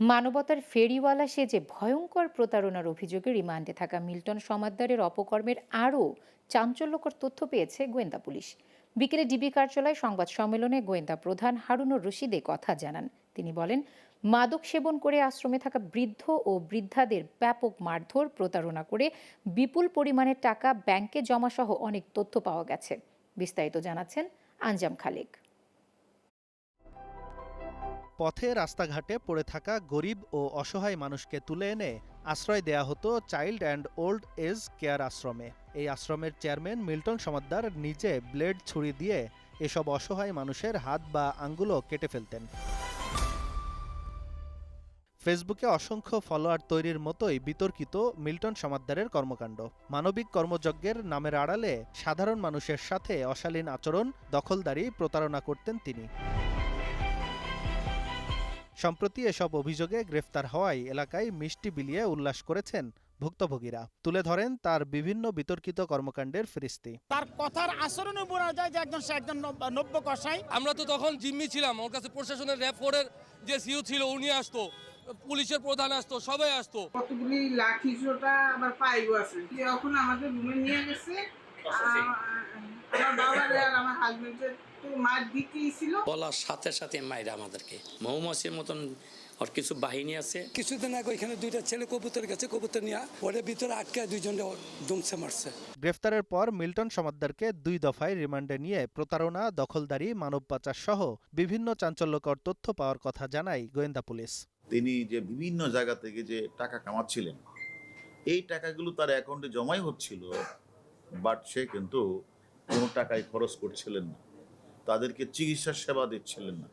মানবতার ফেরিওয়ালা সেজে ভয়ঙ্কর প্রতারণার অভিযোগে রিমান্ডে থাকা মিল্টন সমাদ্দারের অপকর্মের আরও চাঞ্চল্যকর তথ্য পেয়েছে গোয়েন্দা পুলিশ। বিকেলে ডিবি কার্যালয়ে সংবাদ সম্মেলনে গোয়েন্দা প্রধান হারুনুর রশিদ এ কথা জানান। তিনি বলেন, মাদক সেবন করে আশ্রমে থাকা বৃদ্ধ ও বৃদ্ধাদের ব্যাপক মারধর, প্রতারণা করে বিপুল পরিমাণের টাকা ব্যাংকে জমা সহ অনেক তথ্য পাওয়া গেছে। বিস্তারিত জানাচ্ছেন আঞ্জাম খালেক। পথে রাস্তাঘাটে পড়ে থাকা গরিব ও অসহায় মানুষকে তুলে এনে আশ্রয় দেয়া হতো child and old age care আশ্রমে। এই আশ্রমের চেয়ারম্যান মিল্টন সমাদ্দার নিজে ব্লেড ছুরি দিয়ে এসব অসহায় মানুষের হাত বা আঙ্গুলও কেটে ফেলতেন। ফেসবুকে অসংখ্য ফলোয়ার তৈরির মতোই বিতর্কিত মিল্টন সমাদ্দারের কর্মকাণ্ড। মানবিক কর্মযজ্ঞের নামের আড়ালে সাধারণ মানুষের সাথে অশালীন আচরণ, দখলদারি, প্রতারণা করতেন তিনি। সম্প্রতি এসব অভিযোগে গ্রেফতার হওয়ায় এলাকায় মিষ্টি বিলিয়ে উল্লাস করেছেন ভুক্তভোগীরা। তুলে ধরেন তার বিভিন্ন বিতর্কিত কর্মকাণ্ডের ফিরিস্তি। তার কথার আচরণে বোঝা যায় যে একজন নব্য কসাই। আমরা তো তখন জিম্মি ছিলাম, ওর কাছে প্রশাসনের র্যাব 4-এর যে সিইও ছিল উনি আসতো, পুলিশের প্রধান আসতো, সবাই আসতো। কতগুলি লাঠি সোটা আবার পাইব আছে, যখন আমাদের রুমে নিয়ে গেছে আমার বাবার আর আমার হাজবেন্ডের তো মার দিতেই ছিল। বলার সাথে সাথে মায়েরা আমাদেরকে মৌমাছির মতন ওর কিছু বাহিনী আছে। কিছুদিন আগে এখানে দুইটা ছেলে কবুতর গেছে, কবুতর নিয়ে ওদের ভিতরে আটকায় দুইজনে দুমছে মারছে। গ্রেফতারের পর মিল্টন সমাদ্দারকে 2 দফায় রিমান্ডে নিয়ে প্রতারণা, দখলদারি, মানব পাচার সহ বিভিন্ন চাঞ্চল্যকর তথ্য পাওয়ার কথা জানায় গোয়েন্দা পুলিশ। তিনি যে বিভিন্ন জায়গা থেকে যে টাকা কামাচ্ছিলেন, এই টাকাগুলো তার অ্যাকাউন্টে জমাই হচ্ছিল, বাট সে কিন্তু কোনো টাকাই খরচ করছিলেন না, তাদেরকে চিকিৎসা সেবা দিচ্ছিলেন না,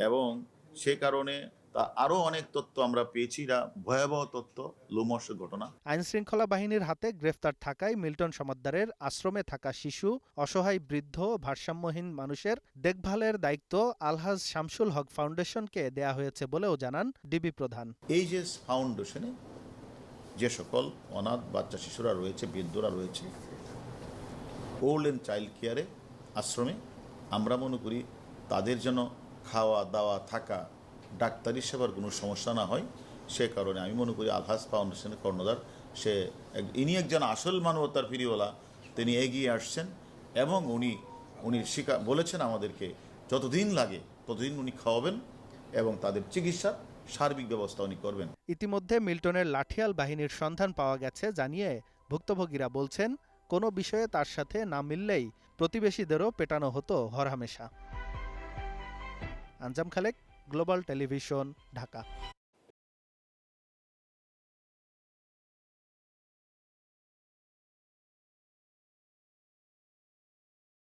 এবং সে কারণে তা আরও অনেক তথ্য আমরা পেয়েছি। ভয়াবহ তথ্য, লোমহর্ষ ঘটনা। আইনশৃঙ্খলা বাহিনীর হাতে গ্রেফতার থাকায় মিল্টন সমাদ্দারের আশ্রমে থাকা শিশু, অসহায় বৃদ্ধ, ভারসাম্যহীন মানুষের দেখভালের দায়িত্ব আলহাজ শামসুল হক ফাউন্ডেশনকে দেয়া হয়েছে বলেও জানান ডিবি প্রধান। এই যে ফাউন্ডেশনে যে সকল অনাথ বাচ্চা শিশুরা রয়েছে, বৃদ্ধরা রয়েছে, ওল্ড অ্যান্ড চাইল্ড কেয়ারে আশ্রমে, আমরা মনে করি তাদের যেন খাওয়া দাওয়া, থাকা, ডাক্তারি সেবার কোনো সমস্যা না হয়, সে কারণে আমি মনে করি আলহাজ ফাউন্ডেশনের কর্ণধার ইনি একজন আসল মানবতার ফিরিওয়ালা, তিনি এগিয়ে আসছেন এবং উনি বলেছেন আমাদেরকে যতদিন লাগে ততদিন উনি খাওয়াবেন এবং তাদের চিকিৎসার সার্বিক ব্যবস্থা উনি করবেন। ইতিমধ্যে মিল্টনের লাঠিয়াল বাহিনীর সন্ধান পাওয়া গেছে জানিয়ে ভুক্তভোগীরা বলছেন, কোনো বিষয়ে তার সাথে না মিললেই প্রতিবেশীদেরও পেটানো হতো হরহামেশা। আঞ্জাম খালেক, গ্লোবাল টেলিভিশন, ঢাকা।